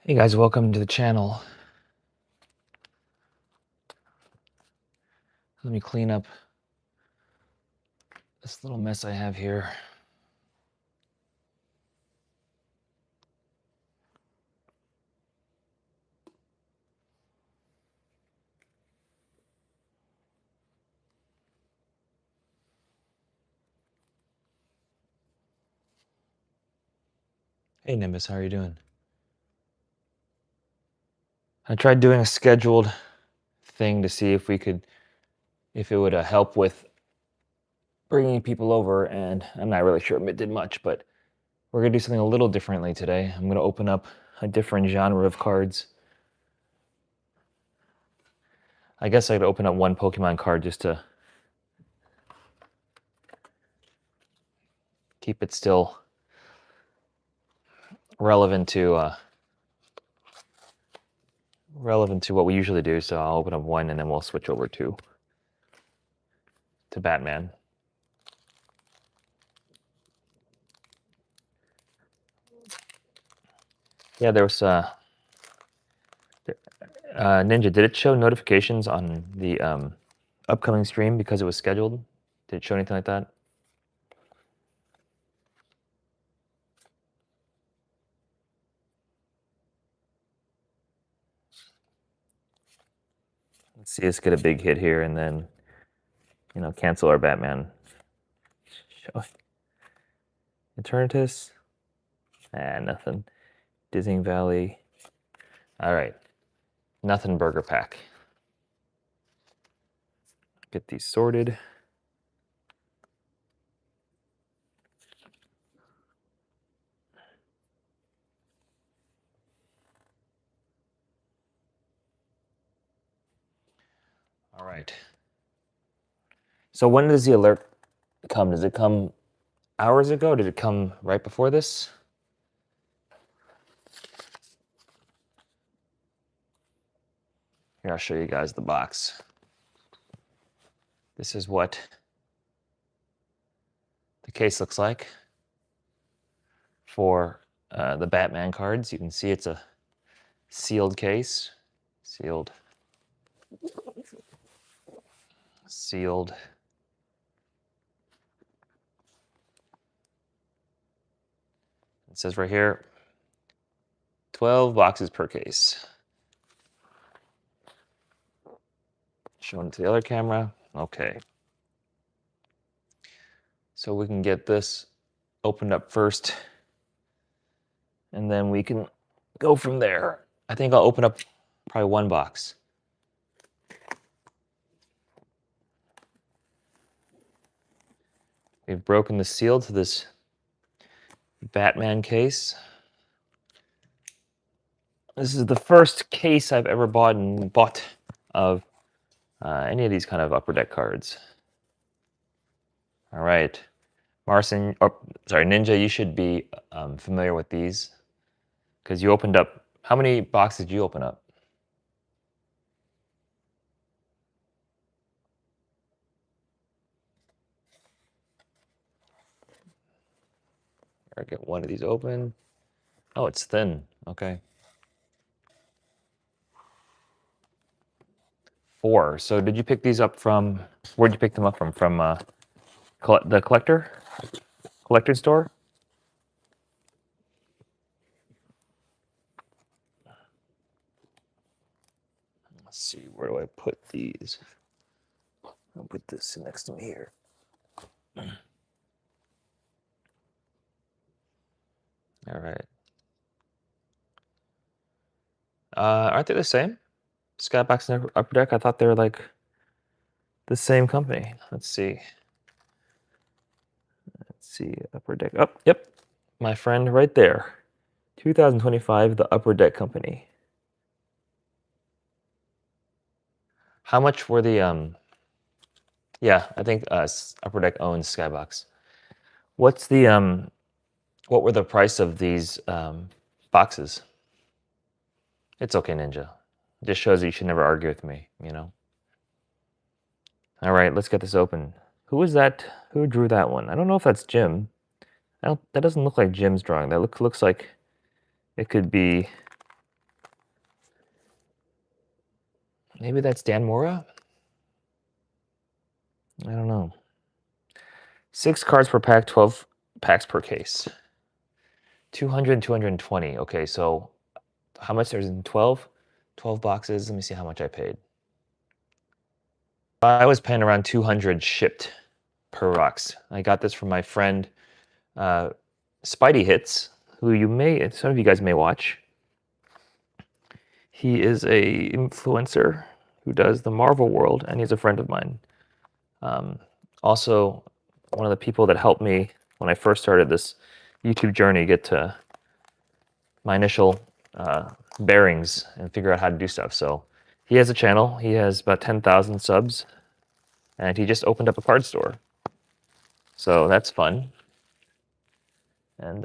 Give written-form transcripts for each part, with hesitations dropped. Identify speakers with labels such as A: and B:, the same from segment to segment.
A: Hey guys, welcome to the channel. Let me clean up this little mess I have here. Hey Nimbus, how are you doing? I tried doing a scheduled thing to see if it would help with bringing people over, and I'm not really sure if it did much, but we're gonna do something a little differently today. I'm gonna open up a different genre of cards. I guess I could open up one Pokemon card just to keep it still relevant to what we usually do. So I'll open up one, and then we'll switch over to Batman. Yeah, there was Ninja, did it show notifications on the upcoming stream because it was scheduled? Did it show anything like that? Let's see us get a big hit here and then, cancel our Batman. Show Eternatus. Nothing. Dizzying Valley. All right. Nothing Burger Pack. Get these sorted. All right. So when does the alert come? Does it come hours ago? Did it come right before this? Here, I'll show you guys the box. This is what the case looks like for the Batman cards. You can see it's a sealed case. Sealed. It says right here, 12 boxes per case. Showing it to the other camera. Okay. So we can get this opened up first, and then we can go from there. I think I'll open up probably one box. We've broken the seal to this Batman case. This is the first case I've ever bought of any of these kind of upper deck cards. All right, Marcin, Ninja, you should be familiar with these because you opened up. How many boxes did you open up? I'll get one of these open. Oh, it's thin. Okay. 4. So did you pick these up from, where'd you pick them up from? From the collector store? Let's see, where do I put these? I'll put this next to me here. All right. Aren't they the same? Skybox and Upper Deck? I thought they were like the same company. Let's see. Upper Deck. Oh, yep. My friend right there. 2025, the Upper Deck Company. How much were the yeah, I think Upper Deck owns Skybox. What's the what were the price of these boxes? It's okay, Ninja. It just shows that you should never argue with me, All right, let's get this open. Who was that? Who drew that one? I don't know if that's Jim. That doesn't look like Jim's drawing. That looks like it could be Maybe that's Dan Mora? I don't know. 6 cards per pack, 12 packs per case. 200 and 220. Okay, so how much there's in 12? 12 boxes. Let me see how much I paid. I was paying around 200 shipped per box. I got this from my friend Spidey Hits, who some of you guys may watch. He is a influencer who does the Marvel world, and he's a friend of mine. Also, one of the people that helped me when I first started this YouTube journey get to my initial bearings and figure out how to do stuff. So he has a channel. He has about 10,000 subs, and he just opened up a card store. So that's fun. And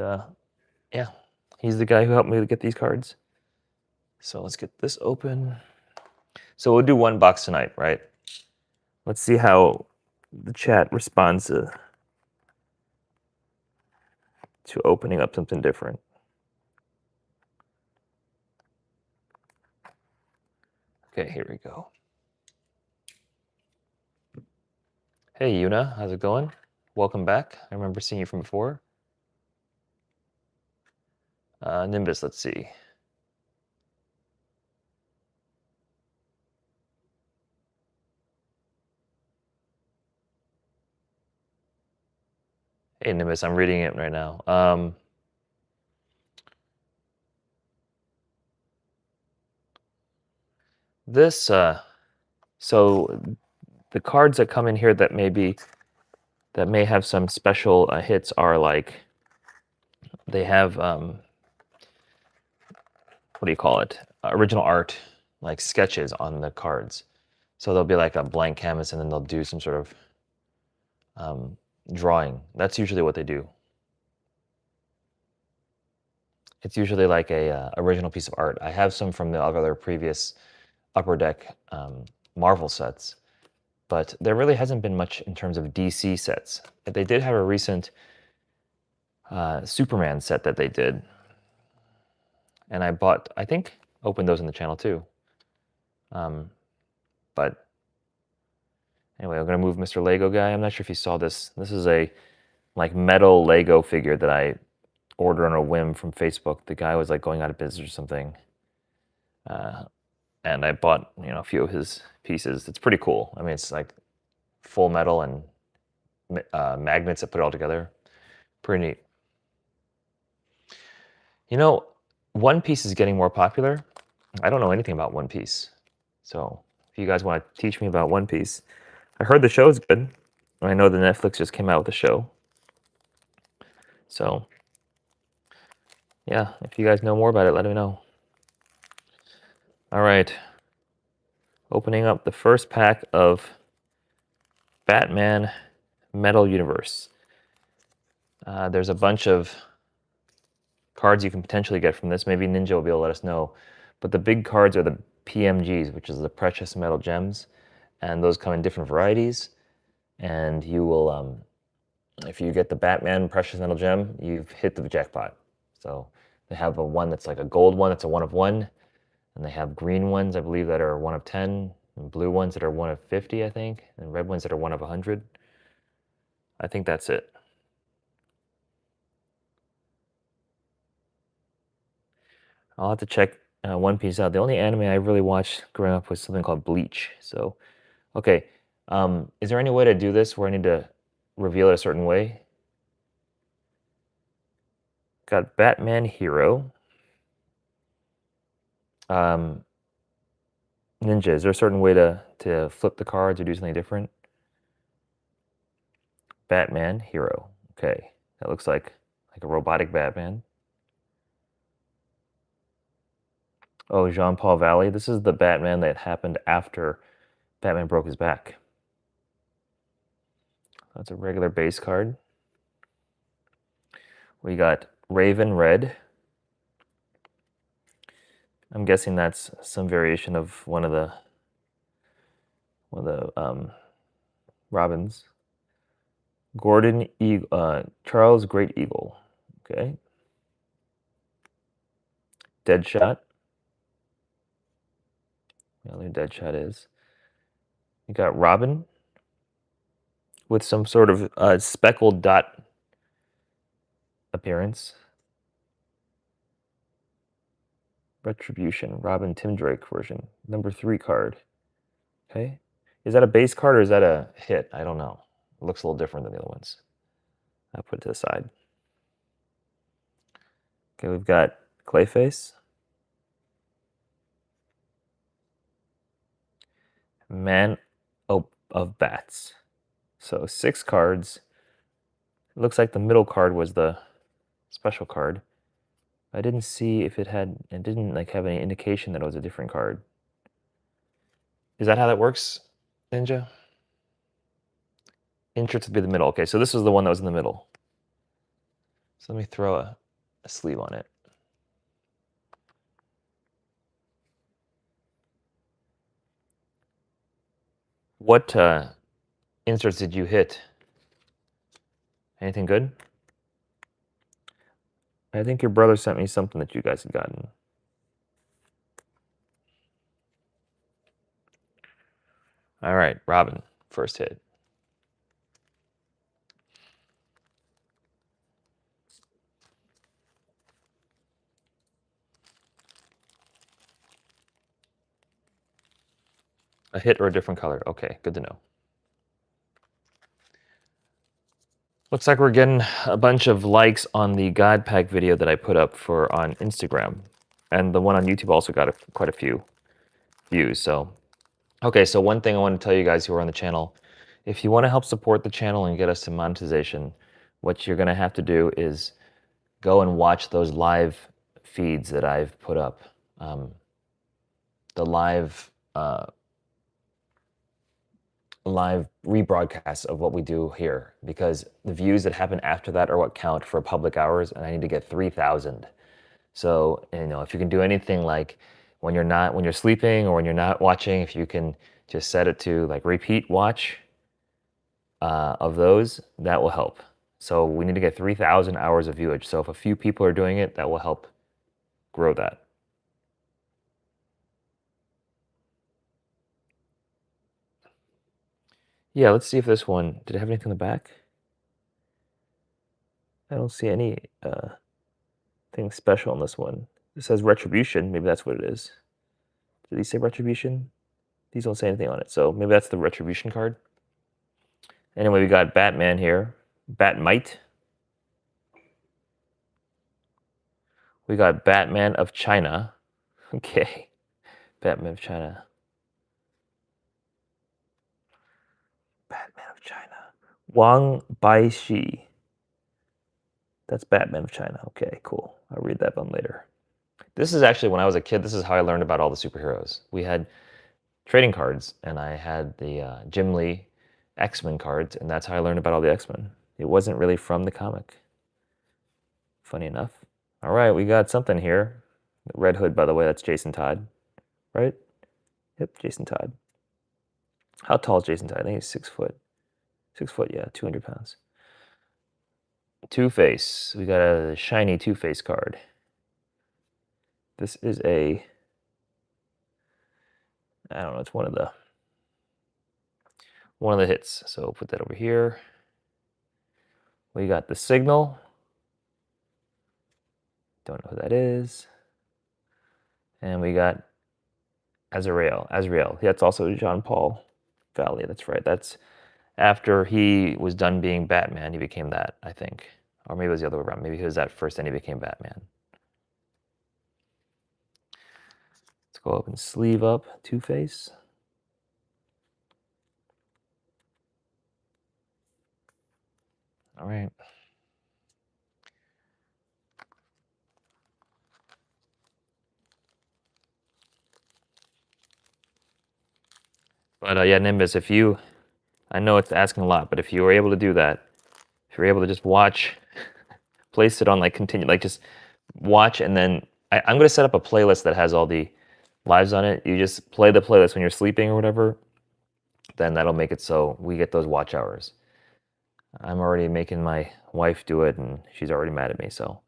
A: yeah, he's the guy who helped me get these cards. So let's get this open. So we'll do one box tonight, right? Let's see how the chat responds to opening up something different. Okay, here we go. Hey, Yuna, how's it going? Welcome back. I remember seeing you from before. Nimbus, let's see. Hey, Nimbus, I'm reading it right now. So the cards that come in here that may have some special hits are like, they have, what do you call it? Original art, like sketches on the cards. So there'll be like a blank canvas and then they'll do some sort of drawing. That's usually what they do. It's usually like a original piece of art. I have some from the other previous Upper Deck Marvel sets, but there really hasn't been much in terms of DC sets. But they did have a recent Superman set that they did, and I bought, I think, opened those in the channel too. But anyway, I'm gonna move Mr. Lego guy. I'm not sure if you saw this. This is a like metal Lego figure that I ordered on a whim from Facebook. The guy was like going out of business or something, and I bought a few of his pieces. It's pretty cool. I mean, it's like full metal and magnets that put it all together. Pretty neat. One Piece is getting more popular. I don't know anything about One Piece, so if you guys want to teach me about One Piece, I heard the show's good. I know the Netflix just came out with a show. So yeah, if you guys know more about it, let me know. All right. Opening up the first pack of Batman Metal Universe. There's a bunch of cards you can potentially get from this. Maybe Ninja will be able to let us know. But the big cards are the PMGs, which is the precious metal gems. And those come in different varieties. And you will, if you get the Batman precious metal gem, you've hit the jackpot. So they have a one that's like a gold one, that's a 1 of 1. And they have green ones, I believe, that are 1 of 10. And blue ones that are 1 of 50, I think. And red ones that are 1 of 100. I think that's it. I'll have to check One Piece out. The only anime I really watched growing up was something called Bleach. So, okay. Is there any way to do this where I need to reveal it a certain way? Got Batman Hero. Ninja, is there a certain way to flip the cards or do something different? Batman Hero. Okay. That looks like a robotic Batman. Oh, Jean-Paul Valley. This is the Batman that happened after Batman broke his back. That's a regular base card. We got Raven Red. I'm guessing that's some variation of one of the Robins. Gordon Charles Great Eagle. Okay. Deadshot. The only Deadshot is. You got Robin with some sort of speckled dot appearance. Retribution, Robin Tim Drake version, number 3 card. Okay. Is that a base card or is that a hit? I don't know. It looks a little different than the other ones. I'll put it to the side. Okay, we've got Clayface. Man of Bats. So 6 cards. It looks like the middle card was the special card. I didn't see if it didn't like have any indication that it was a different card. Is that how that works, Ninja? Inserts would be the middle. Okay, so this was the one that was in the middle. So let me throw a sleeve on it. What inserts did you hit? Anything good? I think your brother sent me something that you guys had gotten. All right, Robin, first hit. A hit or a different color. Okay, good to know. Looks like we're getting a bunch of likes on the God Pack video that I put up on Instagram. And the one on YouTube also got quite a few views. So, okay, so one thing I want to tell you guys who are on the channel, if you want to help support the channel and get us to monetization, what you're going to have to do is go and watch those live feeds that I've put up. The live rebroadcasts of what we do here, because the views that happen after that are what count for public hours, and I need to get 3,000. So, if you can do anything like when you're sleeping or when you're not watching, if you can just set it to like repeat watch of those, that will help. So we need to get 3,000 hours of viewage. So if a few people are doing it, that will help grow that. Yeah, let's see if this one, did it have anything in the back? I don't see any thing special on this one. It says Retribution, maybe that's what it is. Did he say Retribution? These don't say anything on it, so maybe that's the Retribution card. Anyway, we got Batman here. Batmite. We got Batman of China. Okay. Batman of China. Batman of China. Wang Baishi. That's Batman of China. Okay, cool. I'll read that one later. This is actually, when I was a kid, this is how I learned about all the superheroes. We had trading cards, and I had the Jim Lee X-Men cards, and that's how I learned about all the X-Men. It wasn't really from the comic. Funny enough. All right, we got something here. Red Hood, by the way, that's Jason Todd, right? Yep, Jason Todd. How tall is Jason Todd? I think he's 6 foot. 6 foot, yeah, 200 pounds. Two-Face. We got a shiny Two-Face card. This is I don't know, it's one of the hits. So put that over here. We got the Signal. Don't know who that is. And we got Azrael. That's also Jean-Paul Valley. That's right. That's after he was done being Batman, he became that, I think. Or maybe it was the other way around. Maybe he was that first, then he became Batman. Let's go up and sleeve up Two-Face. All right. But yeah, Nimbus, I know it's asking a lot, but if you were able to do that, if you're able to just watch, place it on like continue, like just watch, and then I'm going to set up a playlist that has all the lives on it. You just play the playlist when you're sleeping or whatever, then that'll make it so we get those watch hours. I'm already making my wife do it, and she's already mad at me, so.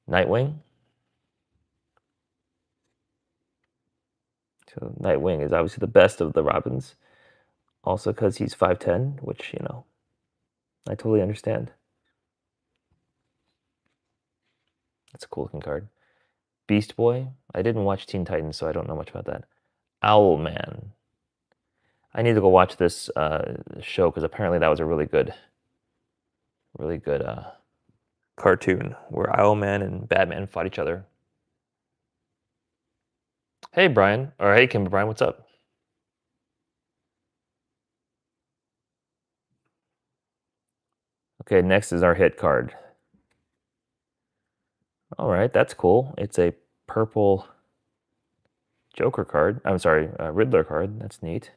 A: Nightwing. So Nightwing is obviously the best of the Robins. Also because he's 5'10", which, you know, I totally understand. That's a cool looking card. Beast Boy. I didn't watch Teen Titans, so I don't know much about that. Owlman. I need to go watch this show because apparently that was a really good cartoon where Owlman and Batman fought each other. Hey, Brian. Or hey, Kim. Brian, what's up? Okay, next is our hit card. All right, that's cool. It's a purple Joker card. I'm sorry, Riddler card. That's neat.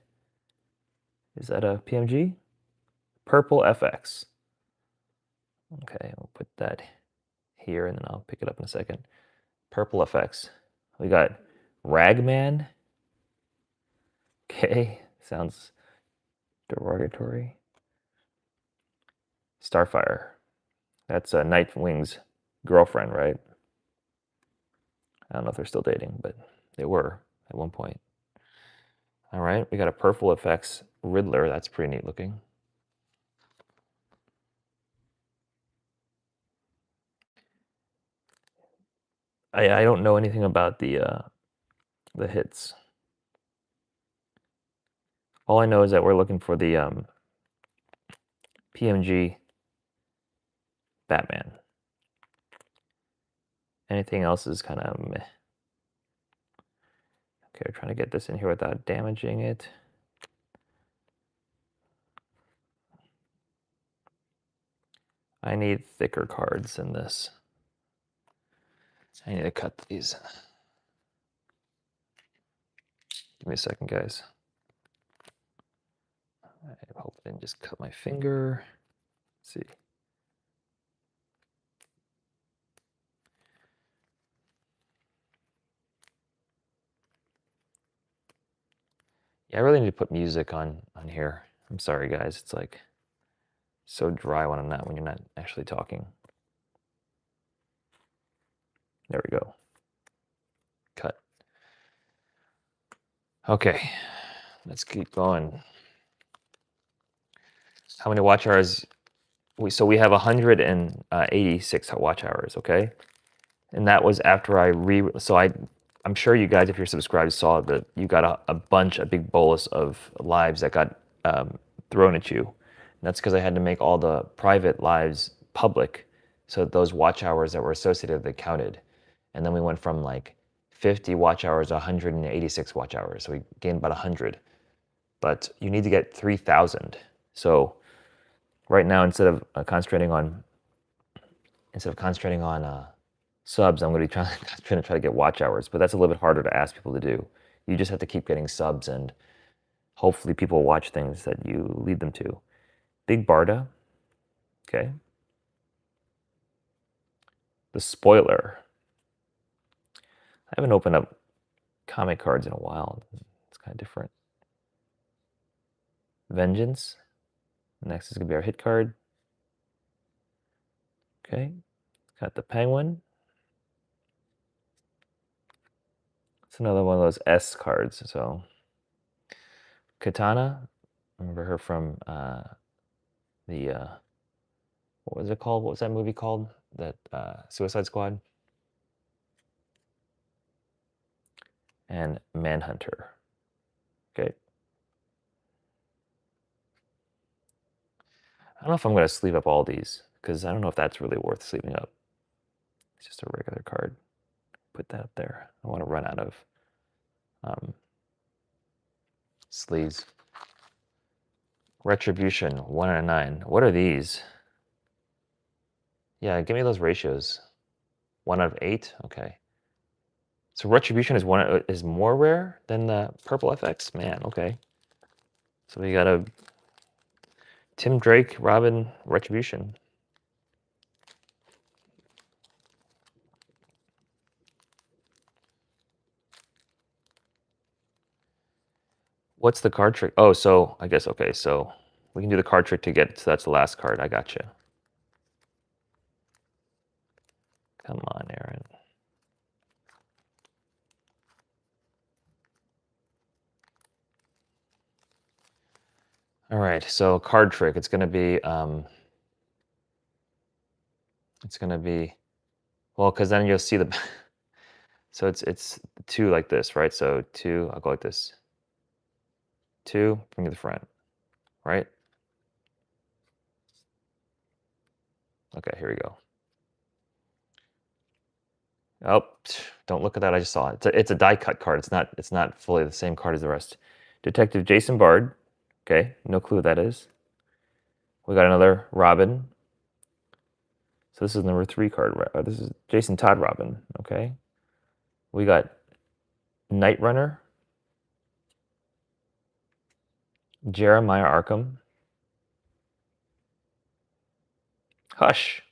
A: Is that a PMG? Purple FX. Okay, I'll put that here and then I'll pick it up in a second. Purple FX. We got Ragman. Okay, sounds derogatory. Starfire. That's Nightwing's girlfriend, right? I don't know if they're still dating, but they were at one point. All right, we got a Purple Effects Riddler. That's pretty neat looking. I don't know anything about the hits. All I know is that we're looking for the PMG Batman. Anything else is kind of meh. Okay, we're trying to get this in here without damaging it. I need thicker cards than this. I need to cut these. Give me a second, guys. I hope I didn't just cut my finger. Let's see. Yeah, I really need to put music on here. I'm sorry, guys. It's like so dry when you're not actually talking. There we go. Cut. Okay, let's keep going. How many watch hours? So we have 186 watch hours, okay? And that was after I'm sure you guys, if you're subscribed, saw that you got a big bolus of lives that got thrown at you. And that's because I had to make all the private lives public, so that those watch hours that were associated, they counted. And then we went from like 50 watch hours to 186 watch hours. So we gained about 100. But you need to get 3,000. So right now, instead of concentrating on subs, I'm going to be trying to try to get watch hours, but that's a little bit harder to ask people to do. You just have to keep getting subs, and hopefully people watch things that you lead them to. Big Barda, okay. The Spoiler. I haven't opened up comic cards in a while. It's kind of different. Vengeance. Next is going to be our hit card. Okay. Got the Penguin. It's another one of those S cards. So Katana. Remember her from what was it called? What was that movie called? That Suicide Squad. And Manhunter. Okay. I don't know if I'm going to sleeve up all these, because I don't know if that's really worth sleeving up. It's just a regular card. Put that up there. I want to run out of sleeves. Retribution, 1 out of 9. What are these? Yeah, give me those ratios. 1 out of 8? Okay. So Retribution is more rare than the Purple FX? Man, okay. So we got a Tim Drake, Robin, Retribution. What's the card trick? Oh, so I guess, okay, so we can do the card trick to get, so that's the last card. I got you. Come on, Aaron. All right, so card trick. It's gonna be well, because then you'll see the so it's two like this, right? So two, I'll go like this. Two, bring to the front, right? Okay, here we go. Oh, don't look at that. I just saw it. It's a die cut card. It's not fully the same card as the rest. Detective Jason Bard. Okay, no clue what that is. We got another Robin. So this is number 3 card. This is Jason Todd Robin. Okay. We got Night Runner. Jeremiah Arkham. Hush.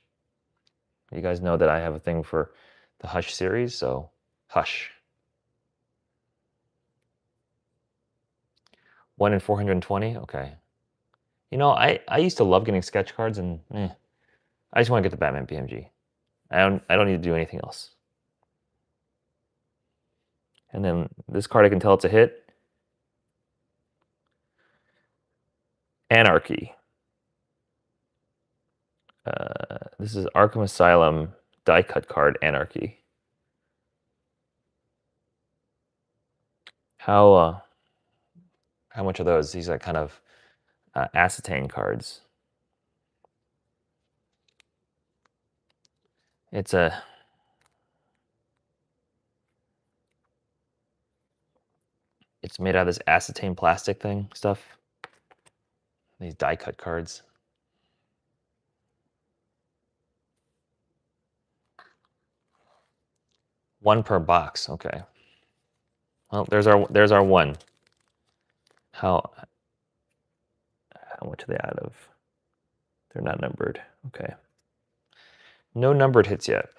A: You guys know that I have a thing for the Hush series, so Hush. 1 in 420. Okay. You know, I used to love getting sketch cards, and I just want to get the Batman BMG. I don't need to do anything else. And then this card, I can tell it's a hit. Anarchy. This is Arkham Asylum die cut card, Anarchy. How much are those? These are kind of acetane cards. It's made out of this acetane plastic thing stuff. These die cut cards. One per box. Okay. Well, there's our one. How much are they out of? They're not numbered. Okay. No numbered hits yet.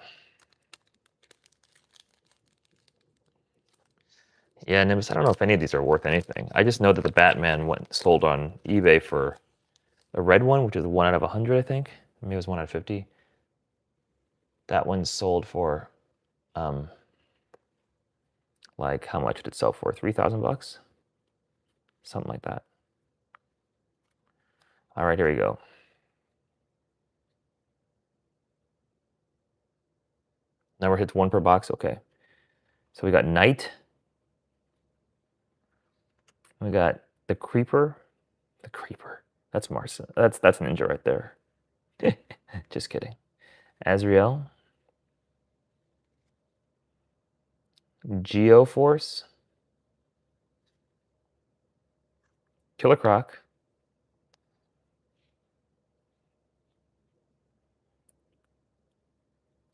A: Yeah, Nimbus, I don't know if any of these are worth anything. I just know that the Batman sold on eBay for a red one, which is 1 out of 100, I think. Maybe it was 1 out of 50. That one sold for, like, how much did it sell for? $3,000? Something like that. All right, here we go. Number hits 1 per box. Okay. So we got Knight. We got the Creeper. The Creeper. That's Mars. That's Ninja right there. Just kidding. Azrael. Geoforce. Killer Croc.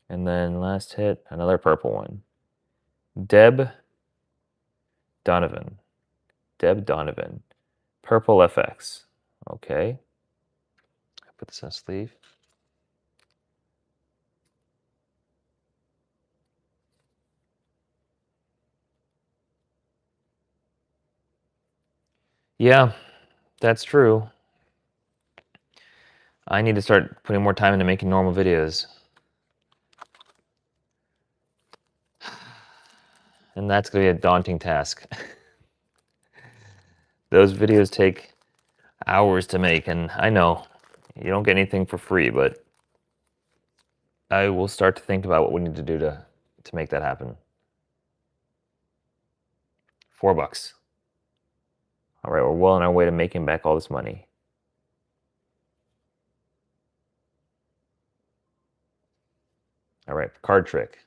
A: And then last hit, another purple one. Deb Donovan. Deb Donovan. Purple FX. Okay. Put this in a sleeve. Yeah, that's true. I need to start putting more time into making normal videos. And that's going to be a daunting task. Those videos take hours to make, and I know you don't get anything for free, but I will start to think about what we need to do to make that happen. $4. All right, we're well on our way to making back all this money. All right, card trick.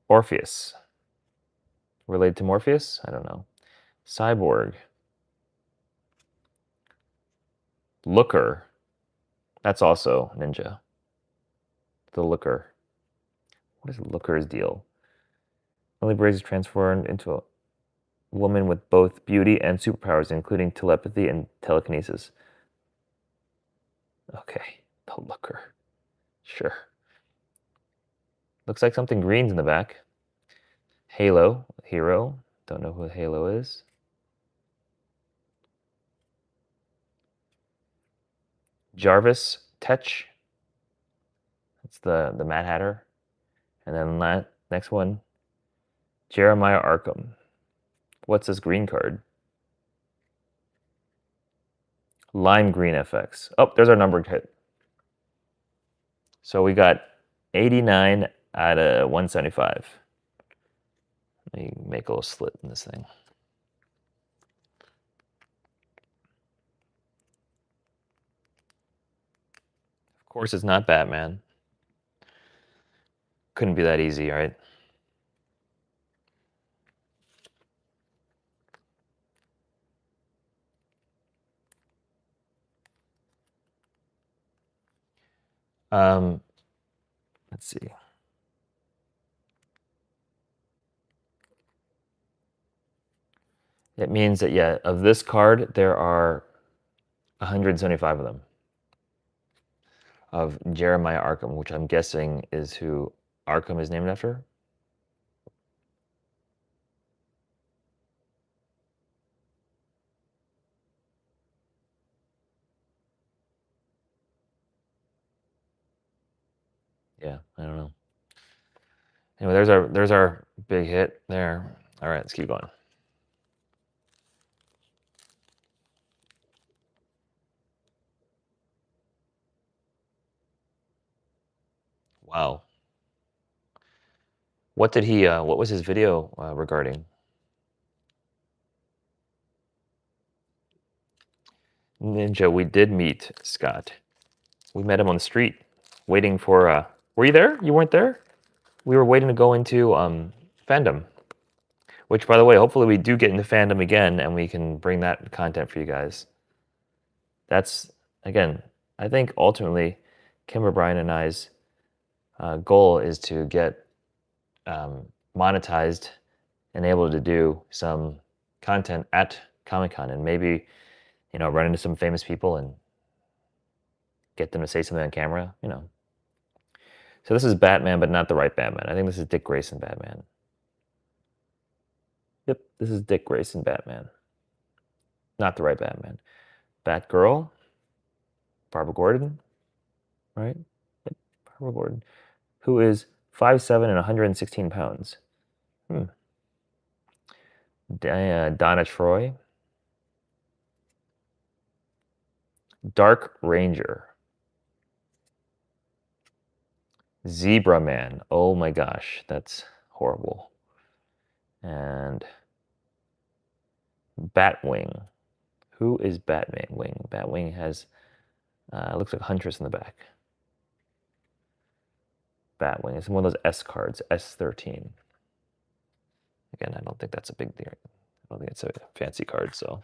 A: Orpheus. Related to Morpheus? I don't know. Cyborg. Looker. That's also Ninja. The Looker. What is Looker's deal? Lily Braze is transformed into a woman with both beauty and superpowers, including telepathy and telekinesis. Okay, the Looker. Sure. Looks like something green's in the back. Halo, hero. Don't know who Halo is. Jarvis Tetch. That's the Mad Hatter. And then next one, Jeremiah Arkham. What's this green card? Lime green FX. Oh, there's our numbered hit. So we got 89 out of 175. Let me make a little slit in this thing. Of course, it's not Batman. Couldn't be that easy, right? Let's see. It means that, yeah, of this card, there are 175 of them. Of Jeremiah Arkham, which I'm guessing is who Arkham is named after. Yeah, I don't know. Anyway, there's our big hit there. All right, let's keep going. Wow. What did he? What was his video regarding? Ninja, we did meet Scott. We met him on the street, waiting for. Were you there? You weren't there. We were waiting to go into fandom. Which, by the way, hopefully we do get into fandom again, and we can bring that content for you guys. That's, again, I think ultimately, Kim O'Brien and I's goal is to get monetized and able to do some content at Comic-Con, and maybe, you know, run into some famous people and get them to say something on camera, you know. So this is Batman, but not the right Batman. I think this is Dick Grayson Batman. Yep, this is Dick Grayson Batman. Not the right Batman. Batgirl, Barbara Gordon, right? Yep, Barbara Gordon, who is 5'7" and 116 pounds. Donna Troy. Dark Ranger. Zebra Man. Oh my gosh, that's horrible. And Batwing. Who is Batwing? Batwing has, looks like Huntress in the back. Batwing. It's one of those S cards, S13. Again, I don't think that's a big deal. I don't think it's a fancy card, so.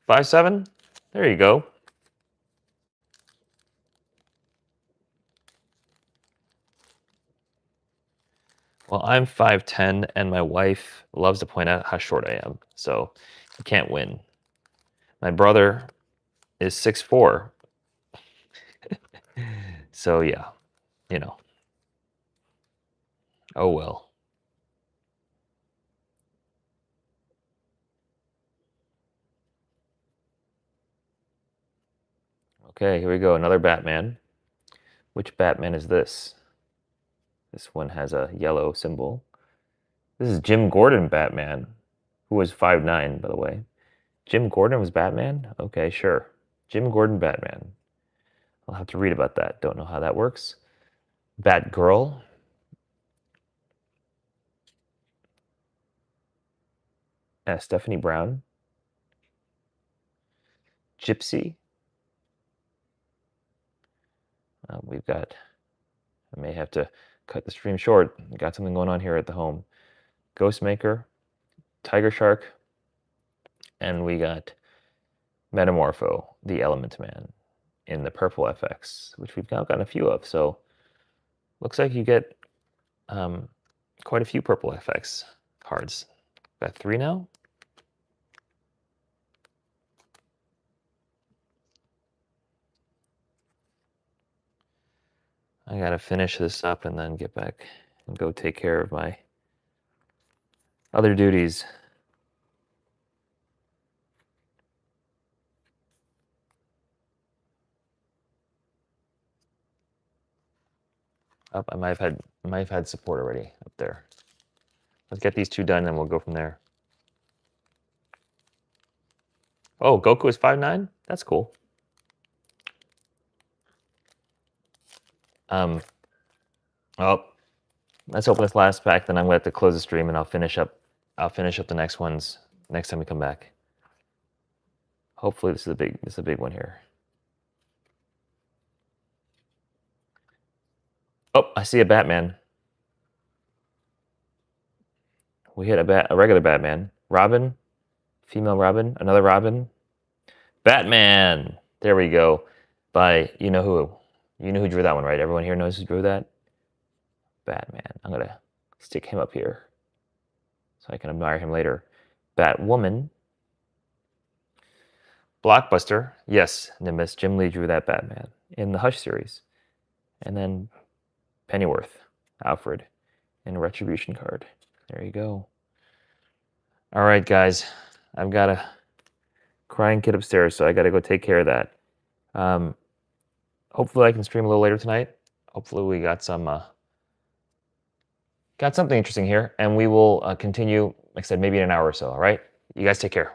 A: 5'7"? There you go. Well, I'm 5'10", and my wife loves to point out how short I am, so you can't win. My brother is 6'4". So yeah, you know. Oh well. Okay, here we go. Another Batman. Which Batman is this? This one has a yellow symbol. This is Jim Gordon Batman, who was 5'9", by the way. Jim Gordon was Batman? Okay, sure. Jim Gordon Batman. I'll have to read about that. Don't know how that works. Batgirl. Stephanie Brown. Gypsy. We've got, I may have to cut the stream short. We've got something going on here at the home. Ghostmaker, Tiger Shark, and we got Metamorpho, the Element Man, in the purple FX, which we've now gotten a few of. So looks like you get quite a few purple FX cards. Got 3 now? I gotta finish this up and then get back and go take care of my other duties. Up, I might have had support already up there. Let's get these 2 done and we'll go from there. Oh, Goku is 5'9"? That's cool. Well, let's open this last pack, then I'm gonna have to close the stream and I'll finish up the next ones next time we come back. Hopefully this is a big one here. Oh, I see a Batman. We hit a regular Batman. Robin, female Robin, another Robin. Batman! There we go. By you know who. You know who drew that one, right? Everyone here knows who drew that? Batman. I'm gonna stick him up here so I can admire him later. Batwoman. Blockbuster. Yes, Nimbus. Jim Lee drew that Batman in the Hush series. And then Pennyworth, Alfred, and a Retribution card. There you go. All right, guys. I've got a crying kid upstairs, so I got to go take care of that. Hopefully I can stream a little later tonight. Hopefully we got something interesting here, and we will continue, like I said, maybe in an hour or so, all right? You guys take care.